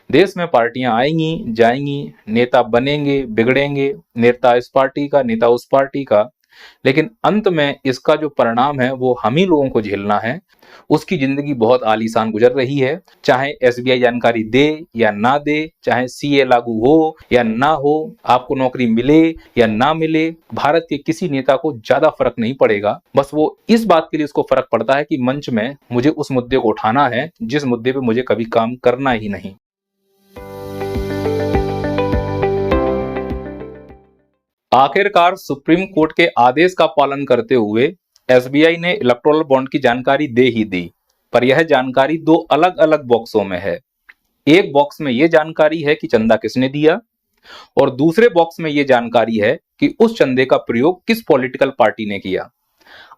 देश में पार्टियां आएंगी जाएंगी, नेता बनेंगे बिगड़ेंगे, नेता इस पार्टी का नेता उस पार्टी का, लेकिन अंत में इसका जो परिणाम है वो हम ही लोगों को झेलना है। उसकी जिंदगी बहुत आलीशान गुजर रही है, चाहे एसबीआई जानकारी दे या ना दे, चाहे सीए लागू हो या ना हो, आपको नौकरी मिले या ना मिले, भारत के किसी नेता को ज्यादा फर्क नहीं पड़ेगा। बस वो इस बात के लिए उसको फर्क पड़ता है कि मंच में मुझे उस मुद्दे को उठाना है जिस मुद्दे पे मुझे कभी काम करना ही नहीं। आखिरकार सुप्रीम कोर्ट के आदेश का पालन करते हुए एसबीआई ने इलेक्टोरल बॉन्ड की जानकारी दे ही दी, पर यह जानकारी दो अलग अलग बॉक्सों में है। एक बॉक्स में यह जानकारी है कि चंदा किसने दिया, और दूसरे बॉक्स में यह जानकारी है कि उस चंदे का प्रयोग किस पॉलिटिकल पार्टी ने किया।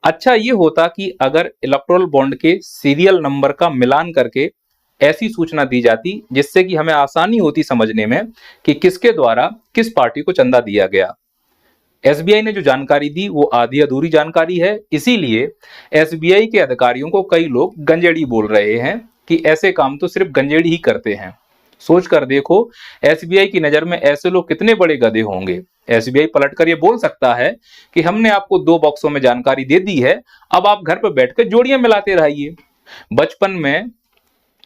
अच्छा ये होता कि अगर इलेक्टोरल बॉन्ड के सीरियल नंबर का मिलान करके ऐसी सूचना दी जाती जिससे कि हमें आसानी होती समझने में कि किसके द्वारा किस पार्टी को चंदा दिया गया। एसबीआई ने जो जानकारी दी वो आधी अधूरी जानकारी है, इसीलिए एसबीआई के अधिकारियों को कई लोग गंजेड़ी बोल रहे हैं कि ऐसे काम तो सिर्फ गंजेड़ी ही करते हैं। सोच कर देखो, एसबीआई की नजर में ऐसे लोग कितने बड़े गधे होंगे। एसबीआई पलटकर ये बोल सकता है कि हमने आपको दो बॉक्सों में जानकारी दे दी है, अब आप घर पर बैठकर जोड़ियां मिलाते रहिए। बचपन में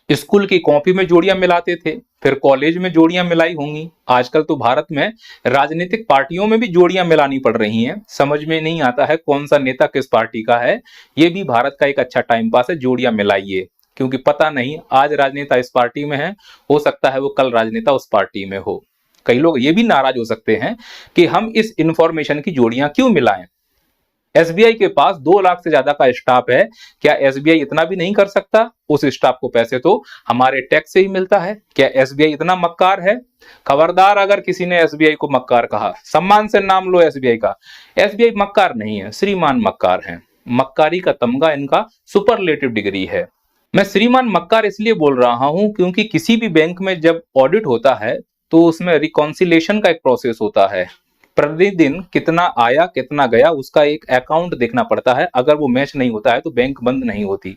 स्कूल की कॉपी में जोड़ियां मिलाते थे, फिर कॉलेज में जोड़ियां मिलाई होंगी, आजकल तो भारत में राजनीतिक पार्टियों में भी जोड़ियां मिलानी पड़ रही हैं। समझ में नहीं आता है कौन सा नेता किस पार्टी का है। ये भी भारत का एक अच्छा टाइम पास है, जोड़ियां मिलाइए, क्योंकि पता नहीं आज राजनेता इस पार्टी में है, हो सकता है वो कल राजनेता उस पार्टी में हो। कई लोग ये भी नाराज हो सकते हैं कि हम इस इंफॉर्मेशन की जोड़ियां क्यों मिलाएं। एसबीआई के पास 2 लाख से ज्यादा का स्टाफ है, क्या एसबीआई इतना भी नहीं कर सकता? उस स्टाफ को पैसे तो हमारे टैक्स से ही मिलता है। क्या एसबीआई इतना मक्कार है? खबरदार अगर किसी ने एसबीआई को मक्कार कहा, सम्मान से नाम लो एसबीआई का। एसबीआई मक्कार नहीं है, श्रीमान मक्कार है। मक्कारी का तमगा इनका सुपरलेटिव डिग्री है। मैं श्रीमान मक्कार इसलिए बोल रहा हूं क्योंकि किसी भी बैंक में जब ऑडिट होता है तो उसमें रिकॉन्सिलेशन का एक प्रोसेस होता है। प्रतिदिन कितना आया कितना गया उसका एक अकाउंट देखना पड़ता है। अगर वो मैच नहीं होता है तो बैंक बंद नहीं होती।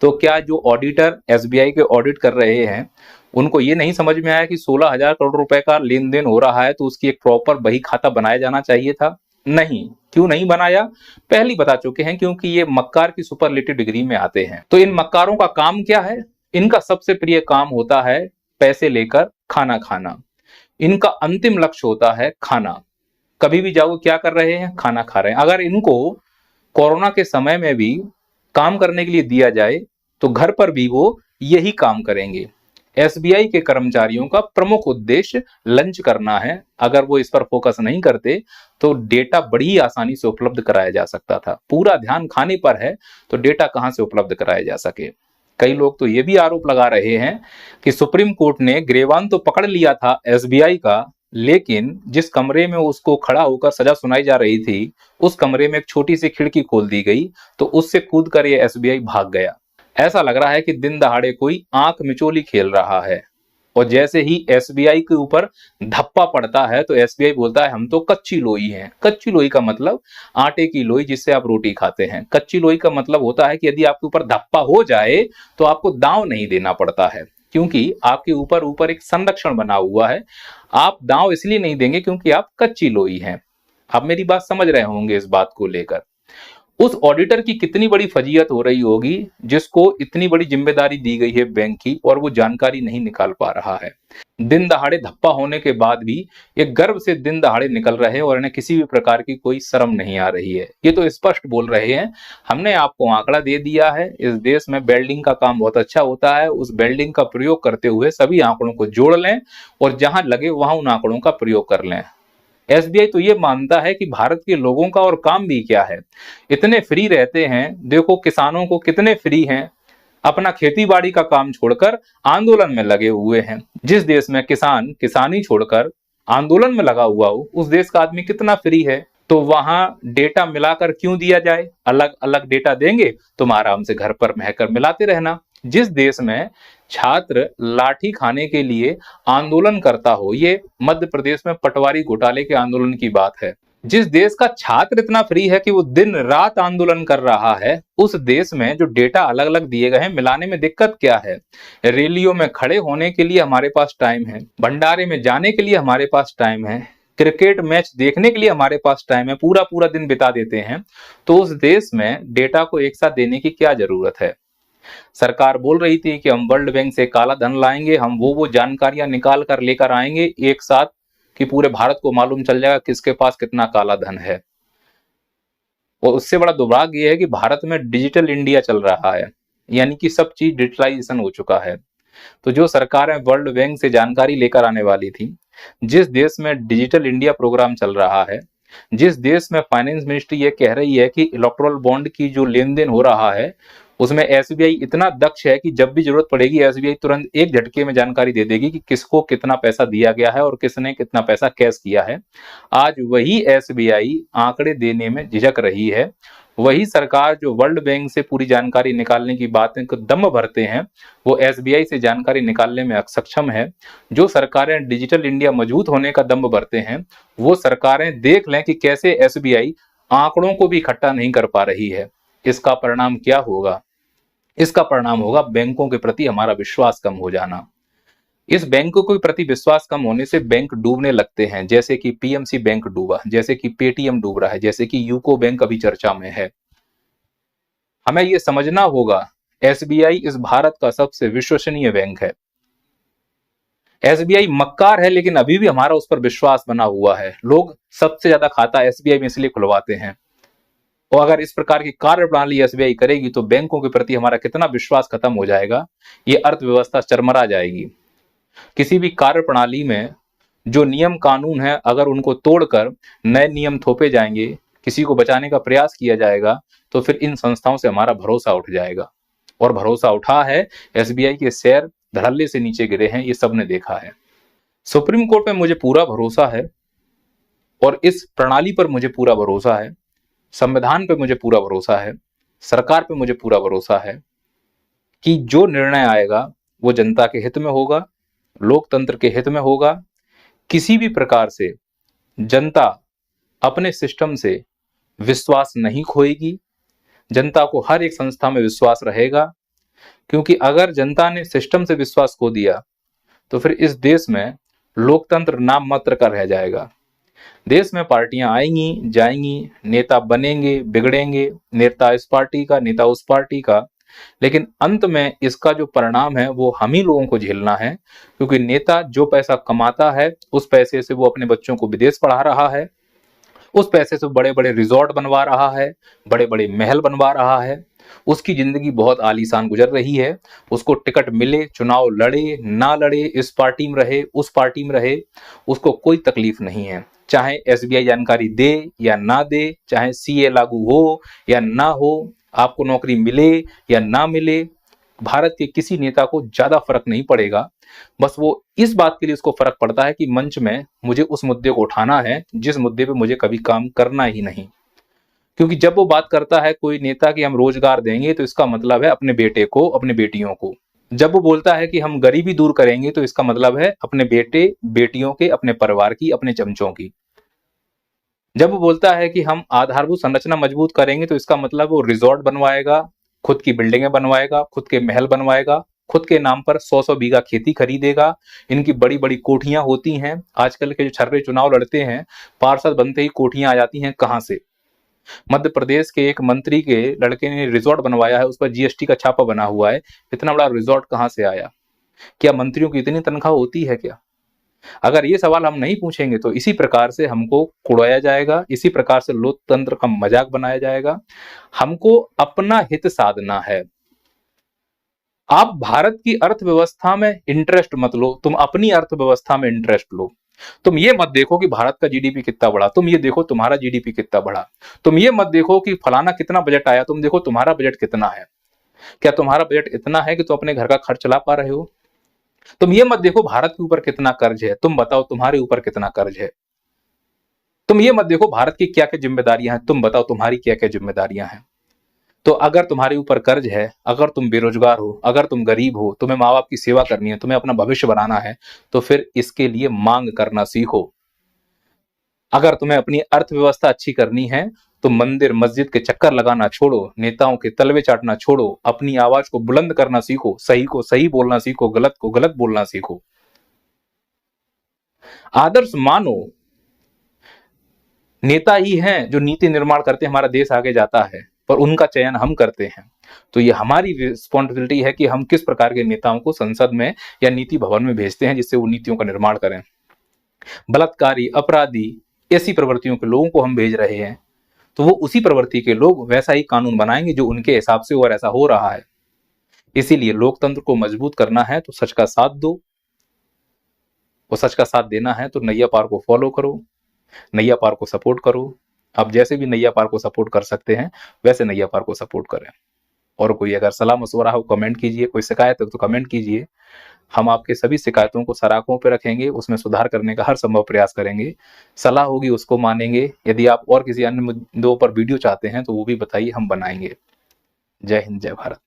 तो क्या जो ऑडिटर एसबीआई के ऑडिट कर रहे हैं उनको ये नहीं समझ में आया कि 16,000 करोड़ रुपए का लेन देन हो रहा है तो उसकी एक प्रॉपर बही खाता बनाया जाना चाहिए था? नहीं। क्यों नहीं बनाया? पहले बता चुके हैं, क्योंकि ये मक्कार की सुपरलेटिव डिग्री में आते हैं। तो इन मक्कारों का काम क्या है? इनका सबसे प्रिय काम होता है पैसे लेकर खाना खाना। इनका अंतिम लक्ष्य होता है खाना। कभी भी जाओ क्या कर रहे हैं? खाना खा रहे हैं। अगर इनको कोरोना के समय में भी काम करने के लिए दिया जाए तो घर पर भी वो यही काम करेंगे। एसबीआई के कर्मचारियों का प्रमुख उद्देश्य लंच करना है। अगर वो इस पर फोकस नहीं करते तो डेटा बड़ी आसानी से उपलब्ध कराया जा सकता था। पूरा ध्यान खाने पर है तो डेटा कहां से उपलब्ध कराया जा सके। कई लोग तो ये भी आरोप लगा रहे हैं कि सुप्रीम कोर्ट ने गिरबान तो पकड़ लिया था एसबीआई का, लेकिन जिस कमरे में उसको खड़ा होकर सजा सुनाई जा रही थी उस कमरे में एक छोटी सी खिड़की खोल दी गई तो उससे कूद कर ये एसबीआई भाग गया। ऐसा लग रहा है कि दिन दहाड़े कोई आंख मिचोली खेल रहा है। और जैसे ही एसबीआई के ऊपर धप्पा पड़ता है तो एसबीआई बोलता है हम तो कच्ची लोई हैं। कच्ची लोई का मतलब आटे की लोई जिससे आप रोटी खाते हैं। कच्ची लोई का मतलब होता है कि यदि आपके ऊपर धप्पा हो जाए तो आपको दांव नहीं देना पड़ता है, क्योंकि आपके ऊपर एक संरक्षण बना हुआ है। आप दांव इसलिए नहीं देंगे क्योंकि आप कच्ची लोई हैं। आप मेरी बात समझ रहे होंगे इस बात को लेकर। उस ऑडिटर की कितनी बड़ी फजीयत हो रही होगी जिसको इतनी बड़ी जिम्मेदारी दी गई है बैंक की और वो जानकारी नहीं निकाल पा रहा है। दिन दहाड़े धप्पा होने के बाद भी ये गर्व से दिन दहाड़े निकल रहे हैं और इन्हें किसी भी प्रकार की कोई शर्म नहीं आ रही है। ये तो स्पष्ट बोल रहे हैं हमने आपको आंकड़ा दे दिया है, इस देश में बिल्डिंग का काम बहुत अच्छा होता है, उस बिल्डिंग का प्रयोग करते हुए सभी आंकड़ों को जोड़ लें और जहां लगे वहां उन आंकड़ों का प्रयोग कर लें। एसबीआई तो ये मानता है कि भारत के लोगों का और काम भी क्या है, इतने फ्री रहते हैं। देखो किसानों को कितने फ्री हैं, अपना खेती बाड़ी का काम छोड़कर आंदोलन में लगे हुए हैं। जिस देश में किसान किसानी छोड़कर आंदोलन में लगा हुआ हो उस देश का आदमी कितना फ्री है। तो वहां डेटा मिलाकर क्यों दिया जाए? अलग अलग डेटा देंगे, तुम आराम से घर पर महकर मिलाते रहना। जिस देश में छात्र लाठी खाने के लिए आंदोलन करता हो, ये मध्य प्रदेश में पटवारी घोटाले के आंदोलन की बात है, जिस देश का छात्र इतना फ्री है कि वो दिन रात आंदोलन कर रहा है, उस देश में जो डेटा अलग अलग दिए गए हैं, मिलाने में दिक्कत क्या है? रैलियों में खड़े होने के लिए हमारे पास टाइम है, भंडारे में जाने के लिए हमारे पास टाइम है, क्रिकेट मैच देखने के लिए हमारे पास टाइम है, पूरा पूरा दिन बिता देते हैं। तो उस देश में डेटा को एक साथ देने की क्या जरूरत है? सरकार बोल रही थी कि हम वर्ल्ड बैंक से काला धन लाएंगे, हम वो जानकारियां निकाल कर लेकर आएंगे एक साथ कि पूरे भारत को मालूम चल जाएगा किसके पास कितना काला धन है। और उससे बड़ा दुर्भाग्य यह है कि भारत में डिजिटल इंडिया चल रहा है, यानी कि सब चीज डिजिटलाइजेशन हो चुका है। तो जो सरकारें वर्ल्ड बैंक से जानकारी लेकर आने वाली थी, जिस देश में डिजिटल इंडिया प्रोग्राम चल रहा है, जिस देश में फाइनेंस मिनिस्ट्री ये कह रही है कि इलेक्टोरल बॉन्ड की जो लेन देन हो रहा है उसमें एसबीआई इतना दक्ष है कि जब भी जरूरत पड़ेगी एसबीआई तुरंत एक झटके में जानकारी दे देगी कि किसको कितना पैसा दिया गया है और किसने कितना पैसा कैश किया है। आज वही एसबीआई आंकड़े देने में झिझक रही है। वही सरकार जो वर्ल्ड बैंक से पूरी जानकारी निकालने की बातें को दम भरते हैं, वो एसबीआई से जानकारी निकालने में सक्षम है। जो सरकारें डिजिटल इंडिया मजबूत होने का दम भरते हैं, वो सरकारें देख लें कि कैसे एसबीआई आंकड़ों को भी इकट्ठा नहीं कर पा रही है। इसका परिणाम क्या होगा? इसका परिणाम होगा बैंकों के प्रति हमारा विश्वास कम हो जाना। इस बैंकों के प्रति विश्वास कम होने से बैंक डूबने लगते हैं, जैसे कि पीएमसी बैंक डूबा, जैसे कि पेटीएम डूब रहा है, जैसे कि यूको बैंक अभी चर्चा में है। हमें यह समझना होगा एसबीआई इस भारत का सबसे विश्वसनीय बैंक है। एसबीआई मक्कार है, लेकिन अभी भी हमारा उस पर विश्वास बना हुआ है। लोग सबसे ज्यादा खाता एसबीआई में इसलिए खुलवाते हैं। और अगर इस प्रकार की कार्य प्रणाली एसबीआई करेगी तो बैंकों के प्रति हमारा कितना विश्वास खत्म हो जाएगा, ये अर्थव्यवस्था चरमरा जाएगी। किसी भी कार्य प्रणाली में जो नियम कानून है, अगर उनको तोड़कर नए नियम थोपे जाएंगे, किसी को बचाने का प्रयास किया जाएगा, तो फिर इन संस्थाओं से हमारा भरोसा उठ जाएगा। और भरोसा उठा है, एसबीआई के शेयर धड़ल्ले से नीचे गिरे हैं, ये सबने देखा है। सुप्रीम कोर्ट में मुझे पूरा भरोसा है और इस प्रणाली पर मुझे पूरा भरोसा है, संविधान पे मुझे पूरा भरोसा है, सरकार पे मुझे पूरा भरोसा है कि जो निर्णय आएगा वो जनता के हित में होगा, लोकतंत्र के हित में होगा। किसी भी प्रकार से जनता अपने सिस्टम से विश्वास नहीं खोएगी। जनता को हर एक संस्था में विश्वास रहेगा, क्योंकि अगर जनता ने सिस्टम से विश्वास खो दिया तो फिर इस देश में लोकतंत्र नाम मात्र का रह जाएगा। देश में पार्टियां आएंगी जाएंगी, नेता बनेंगे बिगड़ेंगे, नेता इस पार्टी का, नेता उस पार्टी का, लेकिन अंत में इसका जो परिणाम है वो हम ही लोगों को झेलना है। क्योंकि नेता जो पैसा कमाता है उस पैसे से वो अपने बच्चों को विदेश पढ़ा रहा है, उस पैसे से बड़े बड़े रिजॉर्ट बनवा रहा है, बड़े बड़े महल बनवा रहा है। उसकी जिंदगी बहुत आलीशान गुजर रही है। उसको टिकट मिले, चुनाव लड़े ना लड़े, इस पार्टी में रहे उस पार्टी में रहे, उसको कोई तकलीफ नहीं है। चाहे एसबीआई जानकारी दे या ना दे, चाहे सीए लागू हो या ना हो, आपको नौकरी मिले या ना मिले, भारत के किसी नेता को ज्यादा फर्क नहीं पड़ेगा। बस वो इस बात के लिए उसको फर्क पड़ता है कि मंच में मुझे उस मुद्दे को उठाना है जिस मुद्दे पे मुझे कभी काम करना ही नहीं। क्योंकि जब वो बात करता है कोई नेता कि हम रोजगार देंगे, तो इसका मतलब है अपने बेटे को, अपने बेटियों को। जब वो बोलता है कि हम गरीबी दूर करेंगे, तो इसका मतलब है अपने बेटे बेटियों के, अपने परिवार की, अपने चमचों की। जब वो बोलता है कि हम आधारभूत संरचना मजबूत करेंगे, तो इसका मतलब वो रिजॉर्ट बनवाएगा, खुद की बिल्डिंगें बनवाएगा, खुद के महल बनवाएगा, खुद के नाम पर 100-100 बीघा खेती खरीदेगा। इनकी बड़ी बड़ी कोठियां होती हैं। आजकल के जो छर्रे चुनाव लड़ते हैं, पार्षद बनते ही कोठियां आ जाती हैं। कहां से? मध्य प्रदेश के एक मंत्री के लड़के ने रिजॉर्ट बनवाया है, उस पर जीएसटी का छापा बना हुआ है। इतना बड़ा रिजॉर्ट कहां से आया? क्या मंत्रियों की इतनी तनख्वाह होती है क्या? अगर ये सवाल हम नहीं पूछेंगे तो इसी प्रकार से हमको कुड़ाया जाएगा, इसी प्रकार से लोकतंत्र का मजाक बनाया जाएगा। हमको अपना हित साधना है। आप भारत की अर्थव्यवस्था में इंटरेस्ट मत लो, तुम अपनी अर्थव्यवस्था में इंटरेस्ट लो। तुम ये मत देखो कि भारत का जीडीपी कितना बढ़ा, तुम ये देखो तुम्हारा जीडीपी कितना बढ़ा। तुम ये मत देखो कि फलाना कितना बजट आया, तुम देखो तुम्हारा बजट कितना है। क्या तुम्हारा बजट इतना है कि तुम अपने घर का खर्च चला पा रहे हो? तुम ये मत देखो भारत के ऊपर कितना कर्ज है, तुम बताओ तुम्हारे ऊपर कितना कर्ज है। तुम ये मत देखो भारत की क्या क्या जिम्मेदारियां हैं, तुम बताओ तुम्हारी क्या क्या जिम्मेदारियां हैं। तो अगर तुम्हारे ऊपर कर्ज है, अगर तुम बेरोजगार हो, अगर तुम गरीब हो, तुम्हें माँ बाप की सेवा करनी है, तुम्हें अपना भविष्य बनाना है, तो फिर इसके लिए मांग करना सीखो। अगर तुम्हें अपनी अर्थव्यवस्था अच्छी करनी है तो मंदिर मस्जिद के चक्कर लगाना छोड़ो, नेताओं के तलवे चाटना छोड़ो, अपनी आवाज को बुलंद करना सीखो, सही को सही बोलना सीखो, गलत को गलत बोलना सीखो। आदर्श मानो नेता ही हैं जो नीति निर्माण करते हमारा देश आगे जाता है, पर उनका चयन हम करते हैं। तो ये हमारी रिस्पॉन्सिबिलिटी है कि हम किस प्रकार के नेताओं को संसद में या नीति भवन में भेजते हैं जिससे वो नीतियों का निर्माण करें। बलात्कारी, अपराधी, ऐसी प्रवृत्तियों के लोगों को हम भेज रहे हैं तो वो उसी प्रवृत्ति के लोग वैसा ही कानून बनाएंगे जो उनके हिसाब से और ऐसा हो रहा है। इसीलिए लोकतंत्र को मजबूत करना है तो सच का साथ दो, और सच का साथ देना है तो नैया पार को फॉलो करो, नैया पार को सपोर्ट करो। आप जैसे भी नैया पार को सपोर्ट कर सकते हैं वैसे नैया पार को सपोर्ट करें। और कोई अगर सलाह मशवरा हो कमेंट कीजिए, कोई शिकायत है तो कमेंट कीजिए। हम आपके सभी शिकायतों को सराखों पर रखेंगे, उसमें सुधार करने का हर संभव प्रयास करेंगे। सलाह होगी उसको मानेंगे। यदि आप और किसी अन्य मुद्दों पर वीडियो चाहते हैं तो वो भी बताइए, हम बनाएंगे। जय हिंद, जय भारत।